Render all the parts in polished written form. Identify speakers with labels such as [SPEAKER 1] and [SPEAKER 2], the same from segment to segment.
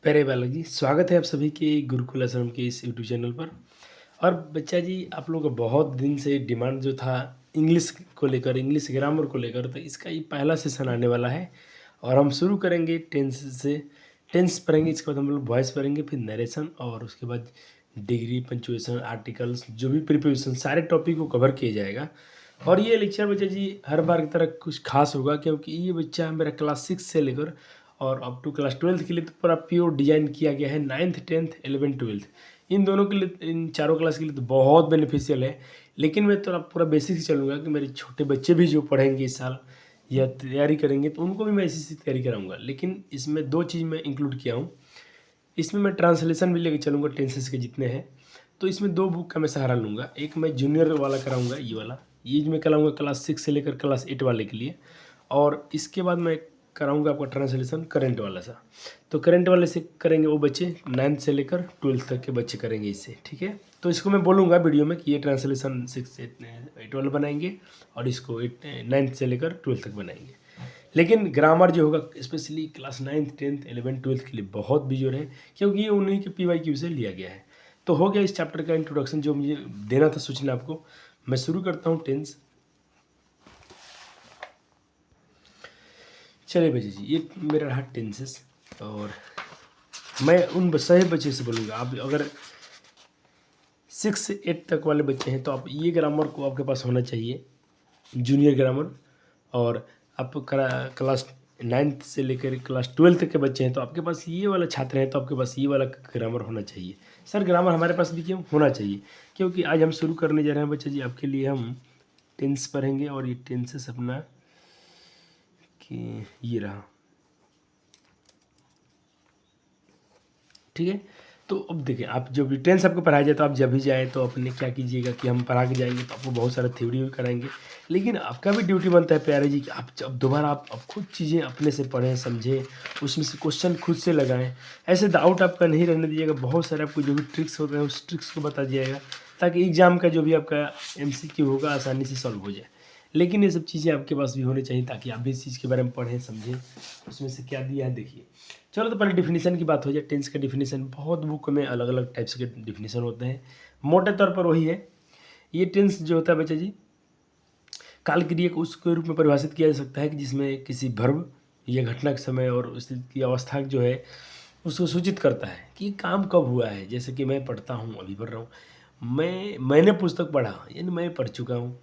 [SPEAKER 1] प्यारे बालक जी, स्वागत है आप सभी के गुरुकुल आश्रम के इस यूट्यूब चैनल पर। और बच्चा जी, आप लोग का बहुत दिन से डिमांड जो था इंग्लिश को लेकर, इंग्लिश ग्रामर को लेकर, तो इसका ये पहला सेशन आने वाला है। और हम शुरू करेंगे टेंस से। टेंस पढ़ेंगे, इसके बाद हम लोग वॉइस पढ़ेंगे, फिर नरेशन, और उसके बाद डिग्री, पंचुएशन, आर्टिकल्स, जो भी प्रिपोजिशन, सारे टॉपिक को कवर किया जाएगा। और ये लेक्चर बच्चा जी हर बार की तरह कुछ खास होगा, क्योंकि ये बच्चा मेरा क्लास 6 से लेकर और अप टू क्लास 12th के लिए तो पूरा प्योर डिजाइन किया गया है। 9th 10th 11th 12th इन दोनों के लिए, इन चारों क्लास के लिए तो बहुत बेनिफिशियल है। लेकिन मैं तो पूरा बेसिक से चलूँगा कि मेरे छोटे बच्चे भी जो पढ़ेंगे इस साल या तैयारी करेंगे, तो उनको भी मैं इसी से तैयारी कराऊंगा। लेकिन इसमें दो चीज़ मैं इंक्लूड किया हूँ। इसमें मैं ट्रांसलेशन भी लेके चलूँगा टेंसेस के जितने हैं। तो इसमें दो बुक का मैं सहारा लूँगा। एक मैं जूनियर वाला कराऊँगा, ये वाला, ये मैं कराऊँगा क्लास 6 से लेकर क्लास 8 वाले के लिए। और इसके बाद मैं कराऊँगा आपका ट्रांसलेशन करंट वाला सा। तो करंट वाले से करेंगे वो बच्चे 9th से लेकर 12th तक के बच्चे करेंगे इससे, ठीक है। तो इसको मैं बोलूँगा वीडियो में कि ये ट्रांसलेशन 6 से 8 वाला बनाएंगे, और इसको 9th से लेकर 12th तक बनाएंगे। लेकिन ग्रामर जो होगा specially class 9th 10th 11th 12th के लिए बहुत बेजोर है, क्योंकि ये उन्हीं के PYQ से लिया गया है। तो हो गया इस चैप्टर का इंट्रोडक्शन जो मुझे देना था सूचना आपको। मैं शुरू करता हूँ टेंस। चलिए बच्चे जी, ये मेरा रहा टेंसेस। और मैं उन सही बच्चे से बोलूँगा, आप अगर 6 से 8 तक वाले बच्चे हैं तो आप ये ग्रामर को आपके पास होना चाहिए, जूनियर ग्रामर। और आप क्लास 9th से लेकर क्लास 12th तक के बच्चे हैं तो आपके पास ये वाला छात्र हैं, तो आपके पास ये वाला ग्रामर होना चाहिए। सर ग्रामर हमारे पास भी क्यों होना चाहिए? क्योंकि आज हम शुरू करने जा रहे हैं बच्चे जी, आपके लिए हम टेंस पढ़ेंगे। और ये टेंसेस अपना कि ये रहा, ठीक है। तो अब देखिए, आप जो भी टेंस आपको पढ़ाया जाए तो आप जब भी जाए तो अपने क्या कीजिएगा कि हम पढ़ा के जाएंगे तो आपको बहुत सारा थ्योरी भी कराएंगे। लेकिन आपका भी ड्यूटी बनता है प्यारे जी कि आप जब दोबारा आप खुद चीज़ें अपने से पढ़ें, समझें, उसमें से क्वेश्चन खुद से लगाएं। ऐसे डाउट आपका नहीं रहने दीजिएगा। बहुत सारे आपको जो भी ट्रिक्स होते हैं उस ट्रिक्स को बता दीजिएगा, ताकि एग्जाम का जो भी आपका MCQ होगा आसानी से सॉल्व हो जाए। लेकिन ये सब चीज़ें आपके पास भी होनी चाहिए, ताकि आप भी इस चीज़ के बारे में पढ़ें, समझें उसमें से क्या दिया है। देखिए, चलो तो पहले डिफिनीशन की बात हो जाए। टेंस का डिफिनीशन बहुत बुक में अलग अलग टाइप्स के डिफिनीशन होते हैं। मोटे तौर पर वही है, ये टेंस जो होता है बच्चा जी, काल क्रिया को उसके रूप में परिभाषित किया जा सकता है कि जिसमें किसी भर्व या घटना के समय और उसकी अवस्था जो है उसको सूचित करता है कि ये काम कब हुआ है। जैसे कि मैं पढ़ता हूँ, अभी पढ़ रहा हूँ, मैंने पुस्तक पढ़ा, यानी मैं पढ़ चुका हूँ।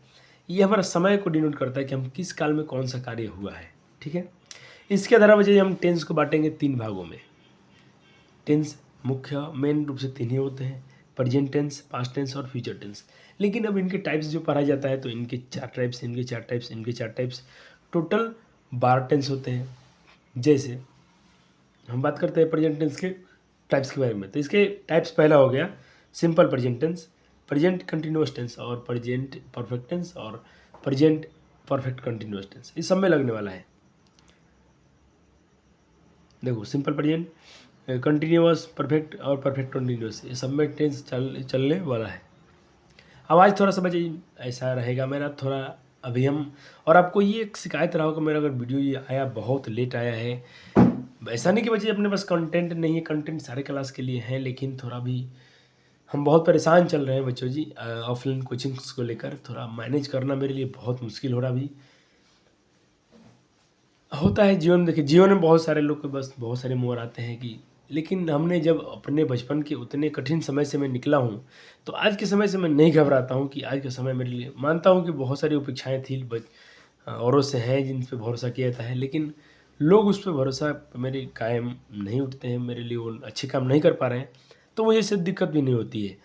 [SPEAKER 1] ये हमारा समय को डिनोट करता है कि हम किस काल में कौन सा कार्य हुआ है, ठीक है। इसके आधार पर हम टेंस को बांटेंगे 3 भागों में। टेंस मुख्य मेन रूप से 3 ही होते हैं, प्रेजेंट टेंस, पास्ट टेंस और फ्यूचर टेंस। लेकिन अब इनके टाइप्स जो पढ़ा जाता है तो इनके 4 टाइप्स, इनके 4 टाइप्स, इनके 4 टाइप्स, टोटल 12 टेंस होते हैं। जैसे हम बात करते हैं प्रेजेंट टेंस के टाइप्स के बारे में, तो इसके टाइप्स पहला हो गया simple present tense, present continuous tense, और प्रेजेंट परफेक्ट टेंस, और प्रेजेंट परफेक्ट कंटिन्यूअस टेंस। इस सब में लगने वाला है। देखो, सिंपल प्रेजेंट, कंटिन्यूअस, परफेक्ट और परफेक्ट कंटिन्यूअस, ये सब में टेंस चलने वाला है। अब आज थोड़ा सा बच्चे ऐसा रहेगा मेरा थोड़ा, अभी हम, और आपको ये एक शिकायत रहा होगा मेरा, अगर वीडियो ये आया बहुत लेट आया है। ऐसा नहीं कि बच्चे अपने पास कंटेंट नहीं है, कंटेंट सारे क्लास के लिए है, लेकिन थोड़ा भी हम बहुत परेशान चल रहे हैं बच्चों जी। ऑफलाइन कोचिंग्स को लेकर थोड़ा मैनेज करना मेरे लिए बहुत मुश्किल हो रहा भी होता है जीवन में। देखिए, जीवन में बहुत सारे लोग के बस बहुत सारे मोड़ आते हैं कि, लेकिन हमने जब अपने बचपन के उतने कठिन समय से मैं निकला हूँ, तो आज के समय से मैं नहीं घबराता हूँ कि आज का समय मेरे लिए, मानता हूँ कि बहुत सारी उपेक्षाएँ थी औरों से हैं जिन पे भरोसा किया जाता है, लेकिन लोग उस पर भरोसा मेरे कायम नहीं उठते हैं, मेरे लिए वो अच्छे काम नहीं कर पा रहे हैं, तो मुझे इससे दिक्कत भी नहीं होती है।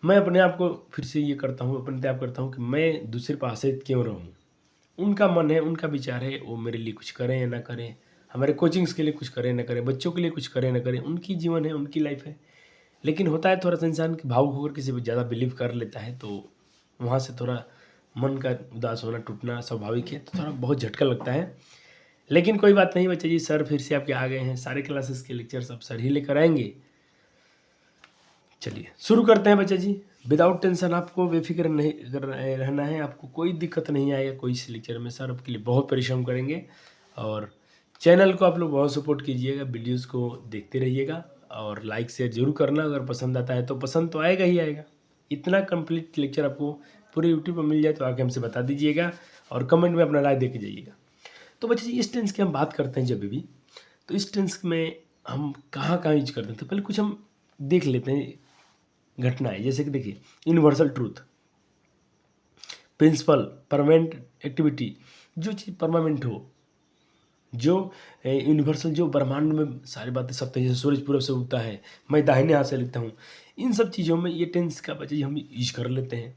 [SPEAKER 1] मैं अपने आप को फिर से ये करता हूँ, अपने त्याग करता हूँ कि मैं दूसरे पर आश्रित क्यों रहूँ। उनका मन है, उनका विचार है, वो मेरे लिए कुछ करें या ना करें, हमारे कोचिंग्स के लिए कुछ करें ना करें, बच्चों के लिए कुछ करें ना करें, उनकी जीवन है, उनकी लाइफ है। लेकिन होता है थोड़ा सा इंसान कि भावुक होकर किसी पर ज़्यादा बिलीव कर लेता है, तो वहाँ से थोड़ा मन का उदास होना, टूटना स्वाभाविक है, तो थोड़ा बहुत झटका लगता है। लेकिन कोई बात नहीं बच्चे जी, सर फिर से आपके आ गए हैं, सारे क्लासेस के लेक्चर्स अब सर ही लेकर आएंगे। चलिए शुरू करते हैं बच्चे जी। विदाउट टेंशन, आपको बेफिक्र नहीं रहना है, आपको कोई दिक्कत नहीं आएगा कोई इस लेक्चर में। सर आपके लिए बहुत परिश्रम करेंगे। और चैनल को आप लोग बहुत सपोर्ट कीजिएगा, वीडियोज़ को देखते रहिएगा और लाइक शेयर ज़रूर करना। अगर पसंद आता है तो पसंद तो आएगा ही आएगा। इतना कंप्लीट लेक्चर आपको पूरे यूट्यूब पर मिल जाए तो आके हमसे बता दीजिएगा और कमेंट में अपना राय दे के जाइएगा। तो बच्चे जी, इस टेंस की हम बात करते हैं जब भी, तो इस टेंस में हम कहाँ कहाँ यूज करते हैं, तो पहले कुछ हम देख लेते हैं घटनाएं। जैसे कि देखिए, universal truth, principle, permanent activity, जो चीज़ परमानेंट हो, जो यूनिवर्सल, जो ब्रह्मांड में सारी बातें सत्य है, जैसे सूरज पूरब से उगता है, मैं दाहिने हाथ से लिखता हूँ, इन सब चीज़ों में ये टेंस का बच्चे हम यूज कर लेते हैं।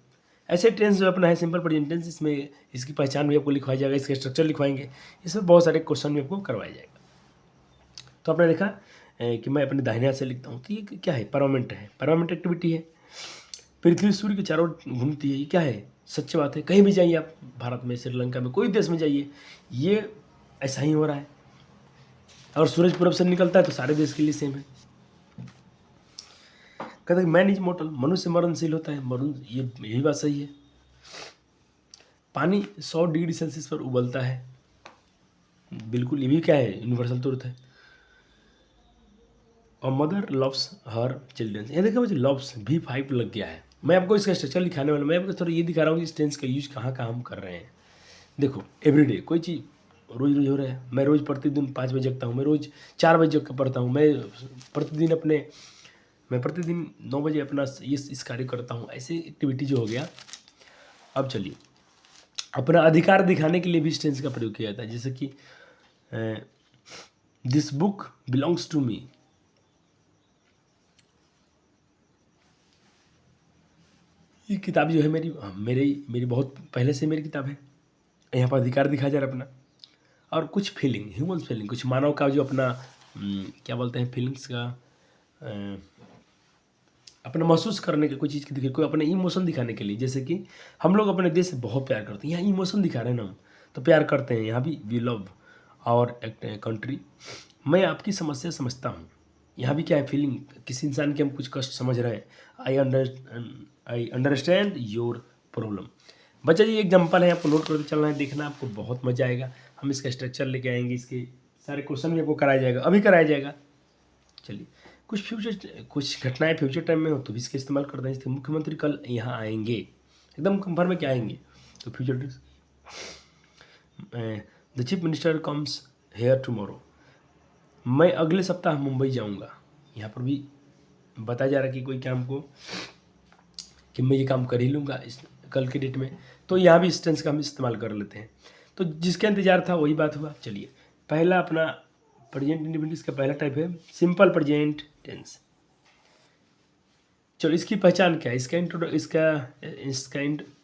[SPEAKER 1] ऐसे टेंस जो अपना है सिंपल प्रेजेंट टेंस, इसमें इसकी पहचान भी आपको लिखवाया जाएगा, इसका स्ट्रक्चर लिखवाएंगे, इसमें बहुत सारे क्वेश्चन भी आपको करवाया जाएगा। तो आपने देखा कि मैं अपने दाहिने हाथ से लिखता हूँ, तो ये क्या है, परमानेंट है, परमानेंट एक्टिविटी है। पृथ्वी सूर्य के चारों ओर घूमती है, ये क्या है, सच्ची बात है। कहीं भी जाइए आप, भारत में, श्रीलंका में, कोई देश में जाइए, ये ऐसा ही हो रहा है। और सूरज पूरब से निकलता है तो सारे देश के लिए सेम है। कहते हैं मैन इज मोर्टल, मनुष्य मरणशील होता है, ये यही बात सही है। पानी 100 डिग्री सेल्सियस पर उबलता है, बिल्कुल, ये भी क्या है, यूनिवर्सल ट्रूथ है। और मदर लव्स हर चिल्ड्रंस, ये देखो मुझे लव्स V5 लग गया है। मैं आपको इसका स्ट्रक्चर लिखाने वाला, मैं आपको थोड़ा ये दिखा रहा हूँ कि इस टेंस का यूज कहाँ कहाँ हम कर रहे हैं। देखो, एवरीडे कोई चीज़ रोज़ रोज़ हो रहा है। मैं रोज़ प्रतिदिन 5 बजे जगता हूँ, मैं रोज़ 4 बजे जग कर पढ़ता हूँ, मैं प्रतिदिन 9 बजे अपना इस कार्य करता हूँ। ऐसे एक्टिविटी जो हो गया। अब चलिए, अपना अधिकार दिखाने के लिए भी इस टेंस का प्रयोग किया जाता है। जैसे कि this book belongs to me, ये किताब जो है मेरी बहुत पहले से मेरी किताब है। यहाँ पर अधिकार दिखाया जा रहा है अपना। और कुछ फीलिंग, ह्यूमन फीलिंग, कुछ मानव का जो अपना क्या बोलते हैं, फीलिंग्स का, अपना महसूस करने के, कोई चीज़ की, देखिए कोई अपने इमोशन दिखाने के लिए। जैसे कि हम लोग अपने देश से बहुत प्यार करते हैं, यहाँ इमोशन दिखा रहे हैं ना, हम तो प्यार करते हैं। यहाँ भी वी लव आवर कंट्री, मैं आपकी समस्या समझता हूँ। यहाँ भी क्या है, फीलिंग, किसी इंसान के हम कुछ कष्ट समझ रहे हैं। I understand your problem. बच्चा जी, एग्जाम्पल है, आपको नोट करके चलना है, देखना, आपको बहुत मजा आएगा। हम इसका स्ट्रक्चर लेके आएंगे, इसके सारे क्वेश्चन भी आपको कराया जाएगा, अभी कराया जाएगा। चलिए, कुछ घटनाएं फ्यूचर टाइम में हो तो भी इसका इस्तेमाल करते हैं। जैसे मुख्यमंत्री कल यहाँ आएंगे, एकदम कंफर्म में क्या आएंगे, तो future. The chief minister comes here tomorrow, मैं अगले सप्ताह मुंबई जाऊँगा। यहाँ पर भी बताया जा रहा है कि कोई काम को, कि मैं ये काम कर ही लूँगा इस कल के डेट में। तो यहाँ भी इस टेंस का हम इस्तेमाल कर लेते हैं। तो जिसका इंतजार था वही बात हुआ। चलिए, पहला अपना प्रेजेंट इंडिफिनिट का पहला टाइप है सिंपल प्रेजेंट टेंस। चलो, इसकी पहचान क्या है, इसका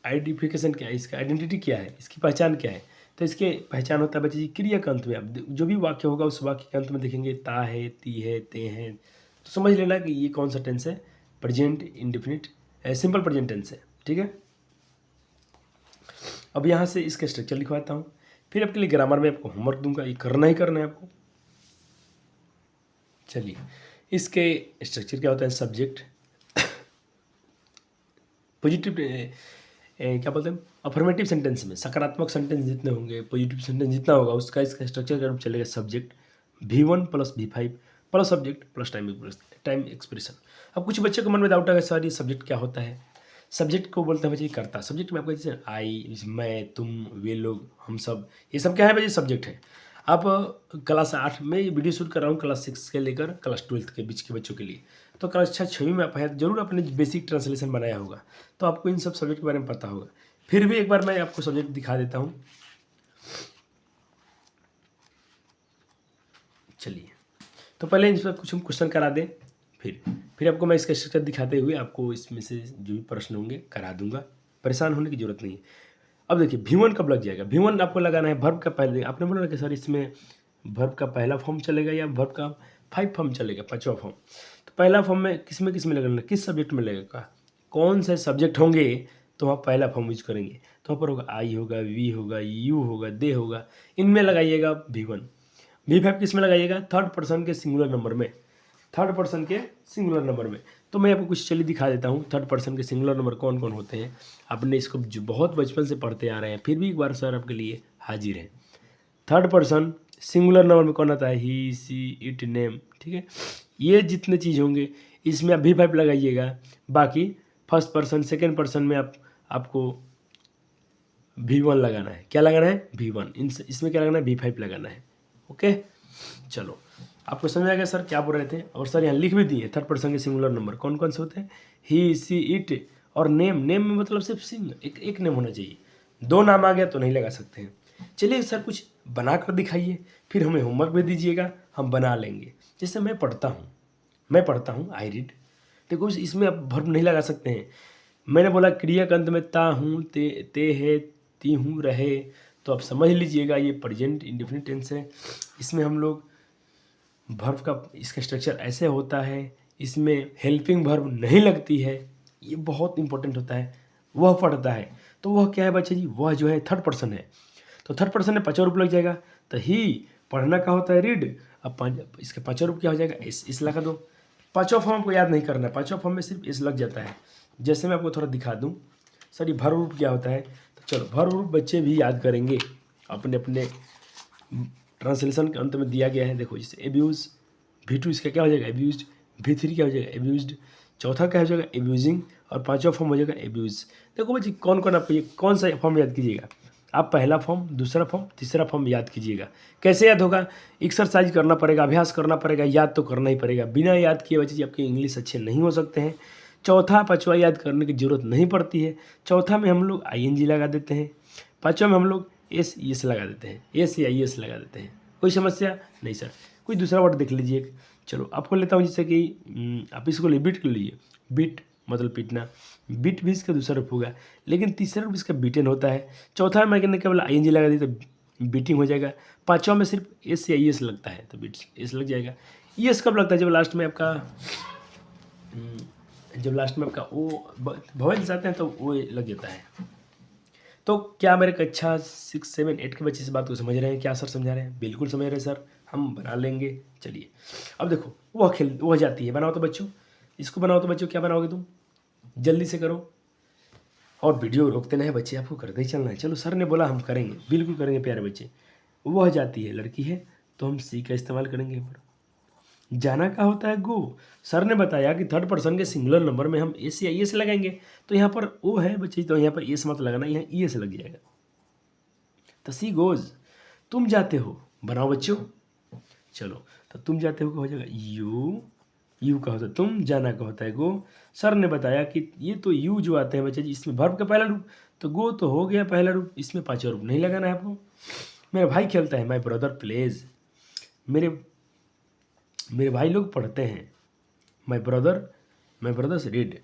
[SPEAKER 1] आइडेंटिफिकेशन क्या है, इसका आइडेंटिटी क्या है, इसकी पहचान क्या है। तो इसके पहचान होता है बच्चे जी, क्रिया के अंत में। आप जो भी वाक्य होगा उस वाक्य के अंत में देखेंगे ता है, ती है, ते हैं, तो समझ लेना कि ये कौन सा टेंस है, present indefinite simple present tense है। ठीक है, अब यहाँ से इसका स्ट्रक्चर लिखवाता हूँ, फिर आपके लिए ग्रामर में आपको होमवर्क दूंगा, ये करना ही करना है आपको। चलिए, इसके स्ट्रक्चर क्या होता है, सब्जेक्ट, पॉजिटिव क्या बोलते हैं, अफर्मेटिव सेंटेंस में सकारात्मक सेंटेंस जितने होंगे, पॉजिटिव सेंटेंस जितना होगा, उसका इसका स्ट्रक्चर का रूप चलेगा subject, V1 + V5 plus subject plus time expression. अब कुछ बच्चों के मन में डाउट है, सर ये सब्जेक्ट क्या होता है। सब्जेक्ट को बोलते हैं बच्चे कर्ता। सब्जेक्ट में आपको जैसे आई, मैं, तुम, वे लोग, हम सब, ये सब क्या है बच्चे, सब्जेक्ट है। आप क्लास 8 में ये वीडियो शूट कर रहा हूँ, क्लास 6 के लेकर क्लास 12 के बीच के बच्चों के लिए। तो क्लास 6वीं में आप है, जरूर आपने बेसिक ट्रांसलेशन बनाया होगा, तो आपको इन सब सब्जेक्ट के बारे में पता होगा। फिर भी एक बार मैं आपको सब्जेक्ट दिखा देता हूँ। चलिए, तो पहले इस पर कुछ हम क्वेश्चन करा दें, फिर आपको मैं इसका स्ट्रक्चर दिखाते हुए आपको इसमें से जो भी प्रश्न होंगे करा दूंगा, परेशान होने की जरूरत नहीं है। अब देखिए, V1 कब लग जाएगा, V1 आपको लगाना है वर्ब का पहले। आपने बोला ना कि सर इसमें वर्ब का पहला फॉर्म चलेगा या वर्ब का 5 फॉर्म चलेगा, 5वां फॉर्म। तो पहला फॉर्म में किस में लगेगा, किस सब्जेक्ट में लगेगा, कौन से सब्जेक्ट होंगे तो वहाँ पहला फॉर्म यूज करेंगे। तो वहाँ पर होगा आई होगा, वी होगा, यू होगा, दे होगा, इनमें लगाइएगा V1। V5 किस में लगाइएगा, थर्ड पर्सन के सिंगुलर नंबर में, थर्ड पर्सन के सिंगुलर नंबर में। तो मैं आपको कुछ चलिए दिखा देता हूँ, थर्ड पर्सन के सिंगुलर नंबर कौन कौन होते हैं। आपने इसको जो बहुत बचपन से पढ़ते आ रहे हैं, फिर भी एक बार सर आपके लिए हाजिर है। थर्ड पर्सन सिंगुलर नंबर में कौन आता है, ही, सी, इट, नेम, ठीक है। ये जितने चीज़ होंगे इसमें आप V5 लगाइएगा। बाकी फर्स्ट पर्सन सेकंड पर्सन में आपको V1 लगाना है। क्या लगाना है, V1। इसमें क्या लगाना है, V5 लगाना है। ओके, चलो आपको समझ आ गया सर क्या बोल रहे थे। और सर यहाँ लिख भी दिए थर्ड पर्सन के सिंगुलर नंबर कौन कौन से होते हैं, ही, सी, इट और नेम। नेम में मतलब सिर्फ एक नेम होना चाहिए, दो नाम आ गया तो नहीं लगा सकते हैं। चलिए सर कुछ बना कर दिखाइए, फिर हमें होमवर्क भी दीजिएगा, हम बना लेंगे। जैसे मैं पढ़ता हूँ आई रीड। देखो इसमें आप वर्ब नहीं लगा सकते हैं। मैंने बोला क्रिया के अंत में ता हूँ, ते है, ती हूँ, रहे, तो आप समझ लीजिएगा ये प्रेजेंट इंडेफिनिट टेंस है। इसमें हम लोग वर्ब का इसका स्ट्रक्चर ऐसे होता है, इसमें हेल्पिंग वर्ब नहीं लगती है, ये बहुत इंपॉर्टेंट होता है। वह पढ़ता है, तो वह क्या है बच्चे जी, वह जो है थर्ड पर्सन है, तो थर्ड पर्सन में पाँचों रूप लग जाएगा। तो ही पढ़ना का होता है रीड, अब इसके पाँचों रूप क्या हो जाएगा, इस लगा दो। पाँचों फॉर्म आपको याद नहीं करना है, पाँचों फॉर्म में सिर्फ इस लग जाता है। जैसे मैं आपको थोड़ा दिखा दूँ सर ये वर्ब रूप क्या होता है, तो चलो वर्ब रूप बच्चे भी याद करेंगे अपने अपने ट्रांसलेशन के अंत में दिया गया है। देखो जैसे एब्यूज़, V2 इसका क्या हो जाएगा, एब्यूज्ड। V3 क्या हो जाएगा, एब्यूज्ड। चौथा क्या हो जाएगा, एब्यूजिंग। और पांचवा फॉर्म हो जाएगा एब्यूज़। देखो बच्चे कौन कौन आपको ये कौन सा फॉर्म याद कीजिएगा, आप पहला फॉर्म, दूसरा फॉर्म, तीसरा फॉर्म याद कीजिएगा। कैसे याद होगा, एक्सरसाइज करना पड़ेगा, अभ्यास करना पड़ेगा, याद तो करना ही पड़ेगा। बिना याद किए बच्चे जी आपके इंग्लिश अच्छे नहीं हो सकते हैं। चौथा पाँचवा याद करने की ज़रूरत नहीं पड़ती है। चौथा में हम लोग ING लगा देते हैं, पाँचवा में हम लोग SES लगा देते हैं, SEIS लगा देते हैं। कोई समस्या नहीं सर। कोई दूसरा वर्ड देख लीजिए। चलो आपको लेता हूँ जैसे कि आप इसको बिट कर लीजिए, बिट मतलब पीटना, बिट भी इसका दूसरा रूप होगा, लेकिन तीसरा रूप इसका बीटन होता है। चौथा में मैंने केवल ING लगा दी तो बीटिंग हो जाएगा। पाँचवा में सिर्फ SEIS लगता है तो बीट एस लग जाएगा। ES कब लगता है, जब लास्ट में आपका ओ भवेल्स आते हैं तो वो लग जाता है। तो क्या मेरे कक्षा 6, 7, 8 के बच्चे इस बात को समझ रहे हैं, क्या सर समझा रहे हैं, बिल्कुल समझ रहे हैं सर, हम बना लेंगे। चलिए अब देखो वह जाती है, बनाओ तो बच्चों, इसको बनाओ तो बच्चों, क्या बनाओगे तुम, जल्दी से करो। और वीडियो रोकते नहीं बच्चे, आपको करते ही चलना है। चलो सर ने बोला हम करेंगे, बिल्कुल करेंगे प्यारे बच्चे। वह जाती है लड़की है तो हम सी का इस्तेमाल करेंगे। पर जाना का होता है गो। सर ने बताया कि थर्ड पर्सन के सिंगुलर नंबर में हम एस या ES लगाएंगे, तो यहाँ पर ओ है बच्चे, तो यहाँ पर ES मत लगाना, यहाँ ES लग जाएगा। तो सी गोज, तुम जाते हो, बनाओ बच्चों। चलो तो तुम जाते हो का हो जाएगा यू का होता है तुम, जाना का होता है गो। सर ने बताया कि ये तो यू जो आते हैं बच्चे जी इसमें वर्ब का पहला रूप, तो गो तो हो गया पहला रूप, इसमें पांचवा रूप नहीं लगाना है आपको। मेरा भाई खेलता है, माई ब्रदर प्लेज, मेरे भाई लोग पढ़ते हैं, माई ब्रदर्स रीड।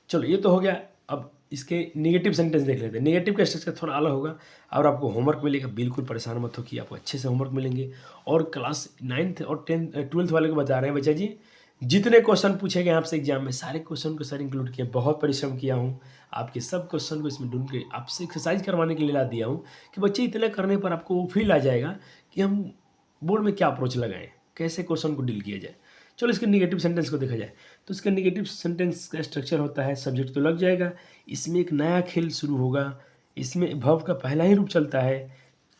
[SPEAKER 1] चलो ये तो हो गया। अब इसके नेगेटिव सेंटेंस देख लेते हैं। नेगेटिव का स्ट्रक्चर थोड़ा अलग होगा और आपको होमवर्क मिलेगा, बिल्कुल परेशान मत हो कि आपको अच्छे से होमवर्क मिलेंगे। और क्लास 9th और 12th वाले को बता रहे हैं बच्चा जी, जितने क्वेश्चन पूछे गए आपसे एग्जाम में सारे क्वेश्चन को सर इंक्लूड किया, बहुत परिश्रम किया हूँ आपके सब क्वेश्चन को इसमें ढूंढ के आपसे एक्सरसाइज करवाने के लिए ला दिया हूँ कि बच्चे इतना करने पर आपको वो फील आ जाएगा कि हम बोर्ड में क्या अप्रोच लगाएं, कैसे क्वेश्चन को डील किया जाए। चलो इसके नेगेटिव सेंटेंस को देखा जाए तो इसका नेगेटिव सेंटेंस का स्ट्रक्चर होता है, सब्जेक्ट तो लग जाएगा, इसमें एक नया खेल शुरू होगा, इसमें वर्ब का पहला ही रूप चलता है,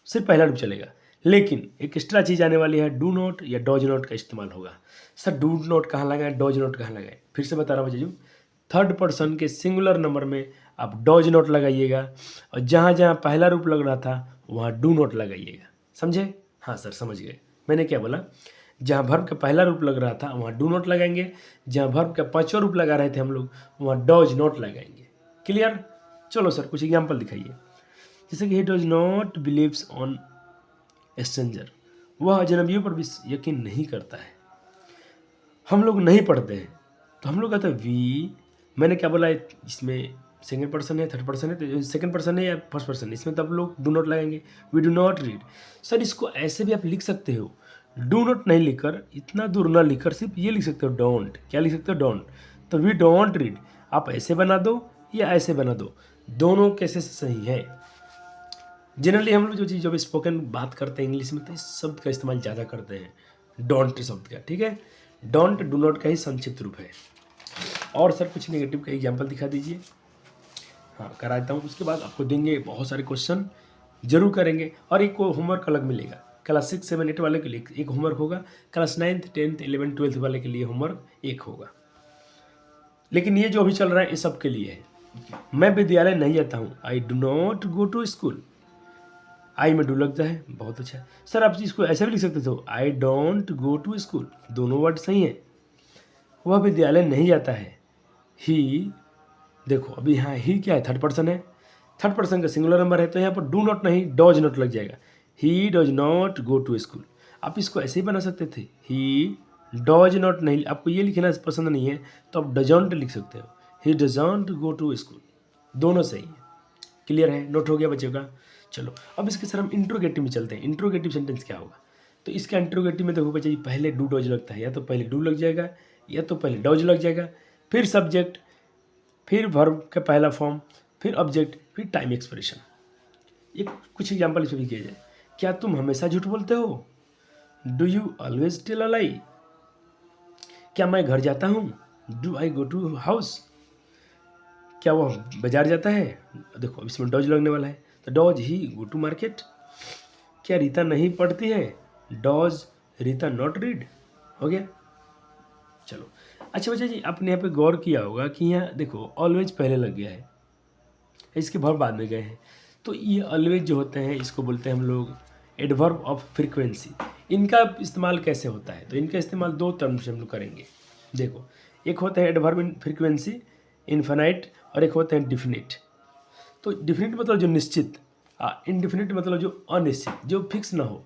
[SPEAKER 1] सिर्फ पहला रूप चलेगा, लेकिन एक एक्स्ट्रा चीज़ आने वाली है, डू नॉट या डॉज नॉट का इस्तेमाल होगा। सर डू नॉट कहाँ लगाएं, डॉज नॉट कहाँ लगाएं, फिर से बता रहा हूँ बच्चे, थर्ड पर्सन के सिंगुलर नंबर में आप डॉज नॉट लगाइएगा और जहाँ जहाँ पहला रूप लग रहा था वहाँ डू नॉट लगाइएगा। समझे, हाँ सर समझ गए, मैंने क्या बोला, जहाँ वर्ब का पहला रूप लग रहा था वहाँ डू नॉट लगाएंगे, जहाँ वर्ब का पांचवा रूप लगा रहे थे हम लोग वहाँ डॉज नॉट लगाएंगे। क्लियर। चलो सर कुछ एग्जाम्पल दिखाइए। जैसे कि he does not believes on stranger, वह अजनबियों पर भी यकीन नहीं करता है। हम लोग नहीं पढ़ते हैं तो हम लोग कहते हैं वी, मैंने क्या बोला इसमें सेकंड पर्सन है, थर्ड पर्सन है, तो सेकंड पर्सन है या फर्स्ट पर्सन है, इसमें तब लोग डू नॉट लगाएंगे, we do not read. Sir इसको ऐसे भी आप लिख सकते हो, डू नॉट नहीं लिखकर, इतना दूर ना लिखकर सिर्फ ये लिख सकते हो डोंट, क्या लिख सकते हो डोंट, तो वी डोंट रीड। आप ऐसे बना दो या ऐसे बना दो, दोनों कैसे सही है। जनरली हम लोग जो चीज़ जब स्पोकन बात करते हैं इंग्लिश में तो इस शब्द का इस्तेमाल ज़्यादा करते हैं, डोंट शब्द का, ठीक है, डोंट डू नॉट का ही संक्षिप्त रूप है। और सर कुछ नेगेटिव का एग्जाम्पल दिखा दीजिए। हाँ करा देता हूँ, उसके बाद आपको देंगे बहुत सारे क्वेश्चन जरूर करेंगे और एक को होमवर्क अलग मिलेगा, क्लास 6, 7, 8 वाले के लिए एक होमवर्क होगा, class 9th, 10th, 11th, 12th वाले के लिए होमवर्क एक होगा। लेकिन ये जो अभी चल रहा है ये सबके लिए है। मैं विद्यालय नहीं जाता हूँ, I do not go to school. I में डू लगता है, बहुत अच्छा। सर आप इसको ऐसे भी लिख सकते थे, I don't go to school, दोनों वर्ड सही है। वह विद्यालय नहीं जाता है, ही, देखो अभी यहाँ ही क्या है, थर्ड पर्सन है, थर्ड पर्सन का सिंगुलर नंबर है, तो यहाँ पर डू नॉट नहीं डॉज नॉट लग जाएगा, he does not go to school. आप इसको ऐसे ही बना सकते थे, ही डॉज नॉट, नहीं आपको ये लिखना पसंद नहीं है तो आप डजॉन्ट लिख सकते हो, ही डजॉन्ट गो टू स्कूल, दोनों सही है। क्लियर है, नोट हो गया बच्चों का। चलो अब इसके सर हम इंट्रोगेटिव में चलते हैं। इंट्रोगेटिव सेंटेंस क्या होगा, तो इसका इंट्रोगेटिव में देखो बच्चा जी, पहले डू डॉज लगता है, या तो पहले डू लग जाएगा या तो पहले डॉज लग जाएगा, फिर सब्जेक्ट, फिर वर्ब का पहला फॉर्म, फिर ऑब्जेक्ट, फिर टाइम एक्सप्रेशन। एक कुछ एग्जाम्पल इसमें भी किया जाए, क्या तुम हमेशा झूठ बोलते हो, do you always tell a lie, क्या मैं घर जाता हूँ, do I go to house, क्या वो बाजार जाता है, देखो अब इसमें डॉज लगने वाला है, तो does he go to market, क्या रीता नहीं पढ़ती है, डॉज रीता नॉट रीड, हो गया। चलो अच्छा बच्चा जी, आपने यहाँ पे गौर किया होगा कि यहाँ देखो ऑलवेज पहले लग गया है, इसके वर्ब बाद में गए हैं, तो ये ऑलवेज जो होते हैं इसको बोलते हैं हम लोग एडवर्ब ऑफ फ्रीक्वेंसी। इनका इस्तेमाल कैसे होता है, तो इनका इस्तेमाल दो टर्म से हम लोग करेंगे। देखो एक होता है एडवर्ब इन फ्रीक्वेंसी, इन्फिनाइट, और एक होता है डिफिनिट। तो डिफिनिट मतलब जो निश्चित, इनडिफिनिट मतलब जो अनिश्चित, जो फिक्स ना हो।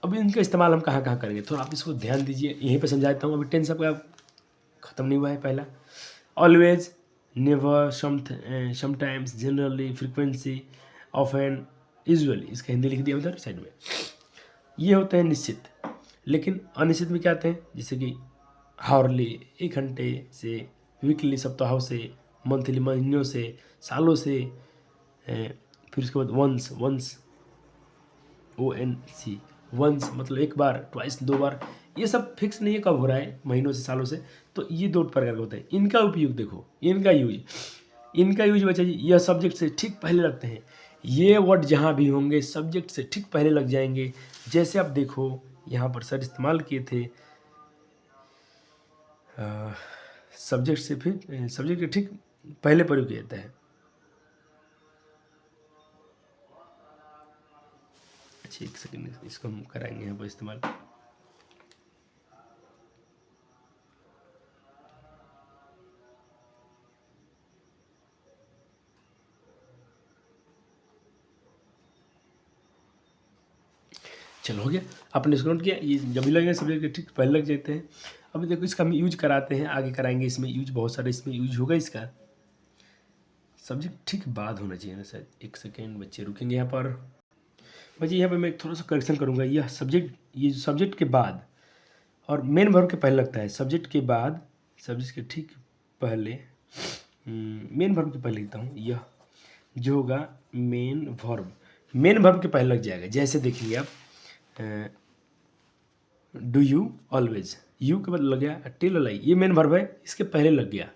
[SPEAKER 1] अब इनका इस्तेमाल हम कहाँ कहाँ करेंगे, तो आप इसको ध्यान दीजिए, यहीं पे समझाता हूँ। अभी टेंस आपका ख़त्म नहीं हुआ है। पहला always, never, sometimes, generally, frequency, often, usually, इसका हिंदी लिख दिया उधर साइड में। ये होते हैं निश्चित। लेकिन अनिश्चित में क्या आते हैं, जैसे कि हावरली, 1 घंटे से, वीकली, सप्ताहों से, मंथली, महीनों से, सालों से, फिर उसके बाद वंस, ONC, वंस मतलब एक बार, ट्वाइस 2 बार, ये सब फिक्स नहीं है कब हो रहा है, महीनों से, सालों से। तो ये 2 प्रकार के होते हैं। इनका उपयोग देखो, इनका यूज बच्चा जी, यह सब्जेक्ट से ठीक पहले लगते हैं। ये वर्ड जहाँ भी होंगे सब्जेक्ट से ठीक पहले लग जाएंगे। जैसे आप देखो यहाँ पर सर इस्तेमाल किए थे सब्जेक्ट से, फिर सब्जेक्ट के ठीक पहले प्रयोग किया जाता है। अच्छा 1 सेकेंड, इसको हम कराएंगे यहाँ पर इस्तेमाल। चलो हो गया, आपने इसको नोट किया। ये जब भी लगेगा सब्जेक्ट के ठीक पहले लग जाते हैं। अभी देखो इसका हम यूज कराते हैं, आगे कराएंगे, इसमें यूज बहुत सारा इसमें यूज होगा इसका। सब्जेक्ट ठीक बाद होना चाहिए ना सर, 1 सेकेंड बच्चे रुकेंगे यहाँ पर। बच्चे यहाँ पे मैं थोड़ा सा करेक्शन करूँगा, यह सब्जेक्ट, ये सब्जेक्ट के बाद और मेन वर्ब के पहले लगता है। सब्जेक्ट के बाद, सब्जेक्ट के ठीक पहले, मेन वर्ब के पहले लिखता हूँ। यह जो होगा मेन वर्ब के पहले लग जाएगा। जैसे देखिए आप, डू यू ऑलवेज, यू के बाद लग गया टेल अ लाई, ये मेन वर्ब है, इसके पहले लग गया।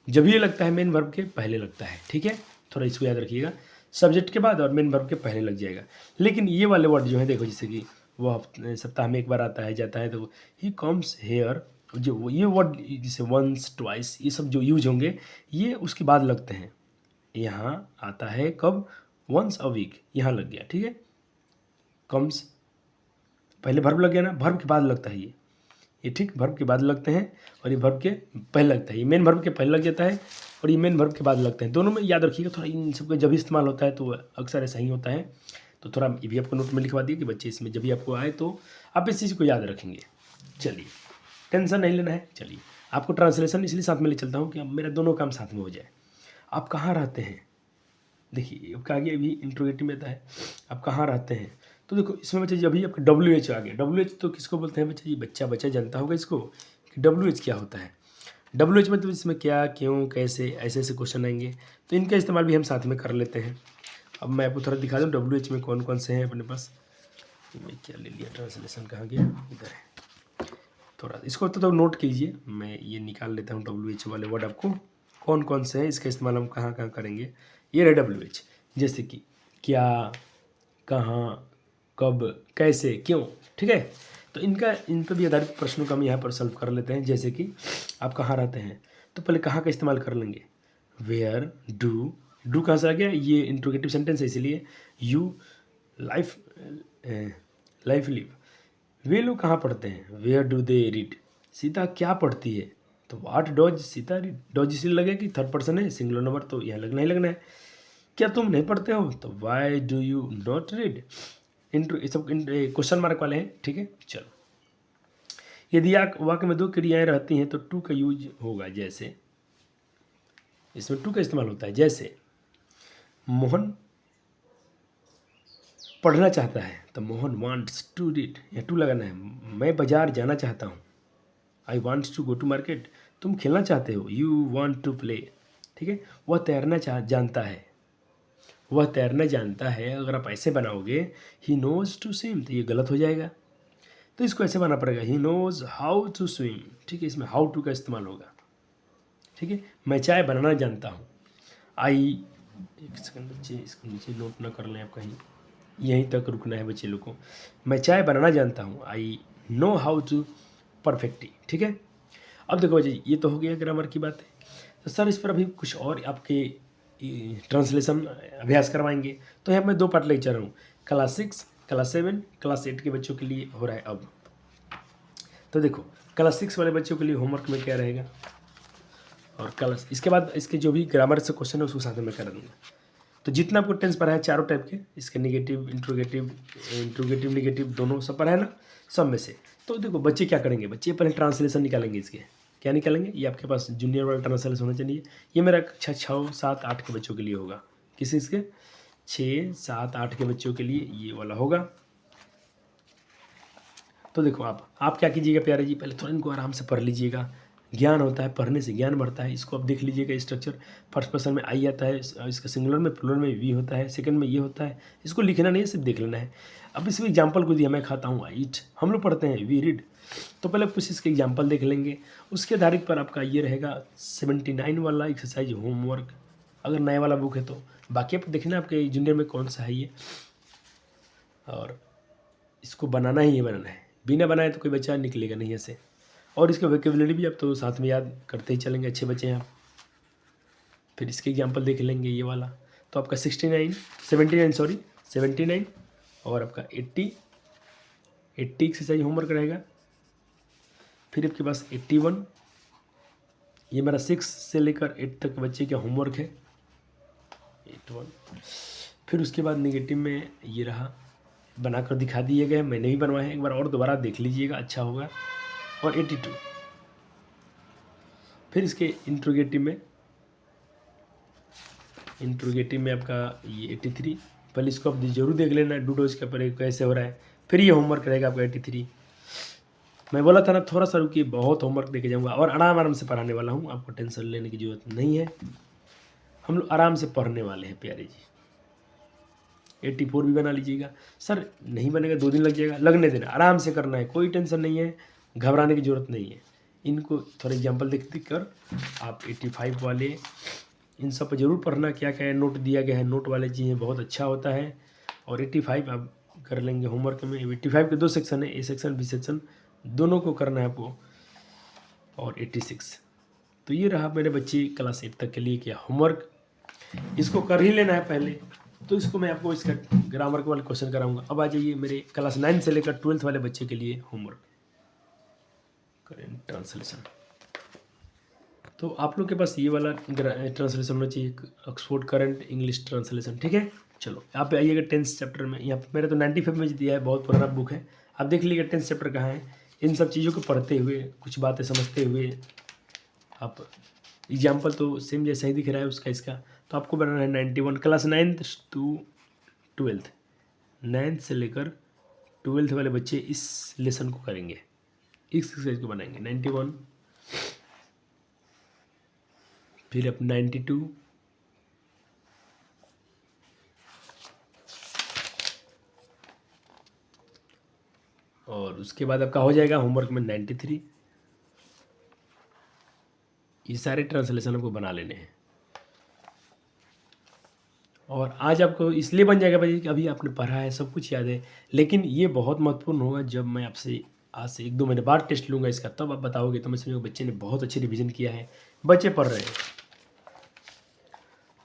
[SPEAKER 1] जब ये लगता है मेन वर्ब के पहले लगता है, ठीक है, थोड़ा इसको याद रखिएगा। सब्जेक्ट के बाद और मेन वर्ब के पहले लग जाएगा। लेकिन ये वाले वर्ड जो है देखो, जैसे कि वो सप्ताह में 1 बार आता है जाता है, तो ही कम्स हेयर, जो ये वर्ड जैसे वंस, ट्वाइस, ये सब जो यूज होंगे ये उसके बाद लगते हैं। यहाँ आता है कब, वंस अ वीक, यहाँ लग गया, ठीक है। कम्स पहले वर्ब लग गया ना, वर्ब के बाद लगता है ये ठीक वर्ब के बाद लगते हैं, और ये वर्ब के पहले लगता है। ये मेन वर्ब के पहले लग जाता है और ये मेन वर्ब के बाद लगते हैं। दोनों में याद रखिएगा, थोड़ा इन सबका जब भी इस्तेमाल होता है तो अक्सर ऐसा ही होता है। तो थोड़ा ये भी आपको नोट में लिखवा दिए कि बच्चे इसमें जब भी आपको आए तो आप इस चीज़ को याद रखेंगे। चलिए टेंशन नहीं लेना है। चलिए आपको ट्रांसलेशन इसलिए साथ में ले चलता हूँ कि अब मेरा दोनों काम साथ में हो जाए। आप कहाँ रहते हैं, देखिए आपका आगे अभी इंट्रोगेटिव में आता है, आप कहाँ रहते हैं। तो देखो इसमें बच्चा जी अभी आपका WH आ गया। WH तो किसको बोलते हैं बच्चा जी, बच्चा जानता होगा इसको कि WH क्या होता है। WH मतलब इसमें क्या, क्यों, कैसे, ऐसे ऐसे क्वेश्चन आएंगे, तो इनका इस्तेमाल भी हम साथ में कर लेते हैं। अब मैं आपको थोड़ा दिखा दूँ WH में कौन कौन से हैं अपने पास। मैं क्या ले लिया, ट्रांसलेशन कहाँ गया, इधर है। थोड़ा इसको तो नोट कीजिए, मैं ये निकाल लेता हूँ WH वाले वर्ड आपको कौन कौन से हैं, इसका इस्तेमाल हम कहाँ कहाँ करेंगे। ये रहे WH, जैसे कि क्या, कहाँ, कब, कैसे, क्यों, ठीक है। तो इन पर भी आधारित प्रश्नों का हम यहाँ पर सॉल्व कर लेते हैं। जैसे कि आप कहाँ रहते हैं, तो पहले कहाँ का इस्तेमाल कर लेंगे, वेयर, डू कहाँ से आ गया, ये इंट्रोगेटिव सेंटेंस है इसलिए यू लाइफ लाइफ लिव। वे लोग कहाँ पढ़ते हैं, where do they read. Sita क्या पढ़ती है, तो what does Sita read. Does इसलिए लगे कि थर्ड पर्सन है, सिंगुलर नंबर, तो यहाँ लगना ही लगना है। क्या तुम नहीं पढ़ते हो, तो why do you not read. Intro ये सब क्वेश्चन मार्क वाले हैं, ठीक है। चलो, यदि वाक्य में दो क्रियाएं रहती हैं तो टू का यूज होगा। जैसे इसमें टू का इस्तेमाल होता है। जैसे मोहन पढ़ना चाहता है, तो मोहन वांट्स टू रीड, या टू लगाना है। मैं बाजार जाना चाहता हूँ, I wants to go to market. तुम खेलना चाहते हो, यू वांट टू प्ले, ठीक है। वह तैरना जानता है, वह तैरना जानता है। अगर आप ऐसे बनाओगे ही नोज टू स्विम, तो ये गलत हो जाएगा। तो इसको ऐसे बनाना पड़ेगा, he knows how to swim, ठीक है। इसमें हाउ टू का इस्तेमाल होगा, ठीक है। मैं चाय बनाना जानता हूँ, आई, एक सेकंड बच्चे, इसको नीचे नोट ना कर लें आप कहीं, यहीं तक रुकना है बच्चे लोग को। मैं चाय बनाना जानता हूँ, I know how to perfectly, ठीक है। अब देखो बच्चे, ये तो हो गया ग्रामर की बात है। तो सर इस पर अभी कुछ और आपके ट्रांसलेशन अभ्यास करवाएंगे। तो यहाँ मैं 2 पार्ट लेक्चर रहा हूँ, क्लास 6, क्लास 7, क्लास 8 के बच्चों के लिए हो रहा है अब। तो देखो, क्लास 6 वाले बच्चों के लिए होमवर्क में क्या रहेगा, और क्लास इसके बाद इसके जो भी ग्रामर से क्वेश्चन है उसको साथ में करा दूँगा। तो जितना आपको टेंस पढ़ा है चारों टाइप के, इसके निगेटिव, इंट्रोगेटिव निगेटिव दोनों सब पढ़ा है ना, सब में से। तो देखो बच्चे क्या करेंगे, बच्चे पहले ट्रांसलेशन निकालेंगे। इसके क्या निकालेंगे, ये आपके पास जूनियर वाला ट्रांसलेशन होना चाहिए। ये मेरा 6, 7, 8 के बच्चों के लिए होगा। किसके 6, 7, 8 के बच्चों के लिए ये वाला होगा। तो देखो आप क्या कीजिएगा प्यारे जी, पहले थोड़ा इनको आराम से पढ़ लीजिएगा। ज्ञान होता है, पढ़ने से ज्ञान बढ़ता है। इसको आप देख लीजिएगा, स्ट्रक्चर फर्स्ट पर्सन में आई आता है, इसका सिंगुलर में, प्लूरल में वी होता है, सेकंड में ये होता है। इसको लिखना नहीं है, सिर्फ देख लेना है। अब इसमें एग्जाम्पल को दिया, मैं खाता हूँ, आई ईट, हम लोग पढ़ते हैं, वी रीड। तो पहले कुछ इसके एग्जाम्पल देख लेंगे, उसके आधारित पर आपका ये रहेगा 79 वाला एक्सरसाइज होमवर्क, अगर नया वाला बुक है तो। बाकी आप देखना आपके जूनियर में कौन सा है ये, और इसको बनाना ही बनाना है। बिना बनाए तो कोई बच्चा निकलेगा नहीं ऐसे। और इसका वोकेबुलरी भी आप तो साथ में याद करते ही चलेंगे, अच्छे बच्चे हैं आप। फिर इसके एग्जाम्पल देख लेंगे ये वाला। तो आपका 79 और आपका 80 एक्सरसाइज होमवर्क रहेगा। फिर आपके पास 81, ये मेरा 6 से लेकर 8 तक बच्चे का होमवर्क है, 81। फिर उसके बाद नेगेटिव में ये रहा, बनाकर दिखा दिए गए, मैंने भी बनवाए हैं, एक बार और दोबारा देख लीजिएगा, अच्छा होगा। और 82। फिर इसके इंट्रोगेटिव में आपका ये 83। पहले इसको आप जरूर देख लेना, डूडोज का पर कैसे हो रहा है। फिर ये होमवर्क रहेगा आपका 83। मैं बोला था ना थोड़ा सा रुकिए, बहुत होमवर्क देके जाऊँगा और आराम से पढ़ाने वाला हूँ, आपको टेंशन लेने की ज़रूरत नहीं है। हम लोग आराम से पढ़ने वाले हैं प्यारे जी। 84 भी बना लीजिएगा। सर नहीं बनेगा, 2 दिन लग जाएगा, लगने देना, आराम से करना है, कोई टेंशन नहीं है, घबराने की ज़रूरत नहीं है। इनको थोड़ा एग्जाम्पल देख कर आप 85 वाले इन सब पर जरूर पढ़ना, क्या क्या है, नोट दिया गया है, नोट वाले चीज़ें बहुत अच्छा होता है। और 85 आप कर लेंगे होमवर्क में। 85 के 2 सेक्शन है, ए सेक्शन, बी सेक्शन, दोनों को करना है आपको। और 86, तो ये रहा मेरे बच्चे क्लास 8 तक के लिए क्या होमवर्क, इसको कर ही लेना है पहले। तो इसको मैं आपको इसका ग्रामर के वाले क्वेश्चन कराऊंगा। अब आ जाइए मेरे क्लास 9 से लेकर 12th वाले बच्चे के लिए होमवर्क, करेंट ट्रांसलेशन। तो आप लोग के पास ये वाला ट्रांसलेशन होना चाहिए, ऑक्सफोर्ड करंट इंग्लिश ट्रांसलेशन, ठीक है। चलो यहाँ पे आइएगा 10th चैप्टर में। यहाँ पे मेरे तो 95 में दिया है, बहुत पुराना बुक है। आप देख लीजिएगा 10th चैप्टर कहाँ है। इन सब चीज़ों को पढ़ते हुए, कुछ बातें समझते हुए, आप एग्जाम्पल तो सेम जैसा ही दिख रहा है उसका इसका। तो आपको बनाना है 91, class 9th to 12th, 9th से लेकर 12th वाले बच्चे इस लेसन को करेंगे, इस एक्सरसाइज को बनाएंगे। 91, फिर अब 92, और उसके बाद आपका हो जाएगा होमवर्क में 93। ये सारे ट्रांसलेशन आपको बना लेने हैं। और आज आपको इसलिए बन जाएगा भाई कि अभी आपने पढ़ा है, सब कुछ याद है, लेकिन ये बहुत महत्वपूर्ण होगा जब मैं आपसे आज से 1-2 महीने बाद टेस्ट लूँगा इसका, तब आप बताओगे तो मैं समझूँगा बच्चे ने बहुत अच्छे रिवीजन किया है, बच्चे पढ़ रहे हैं।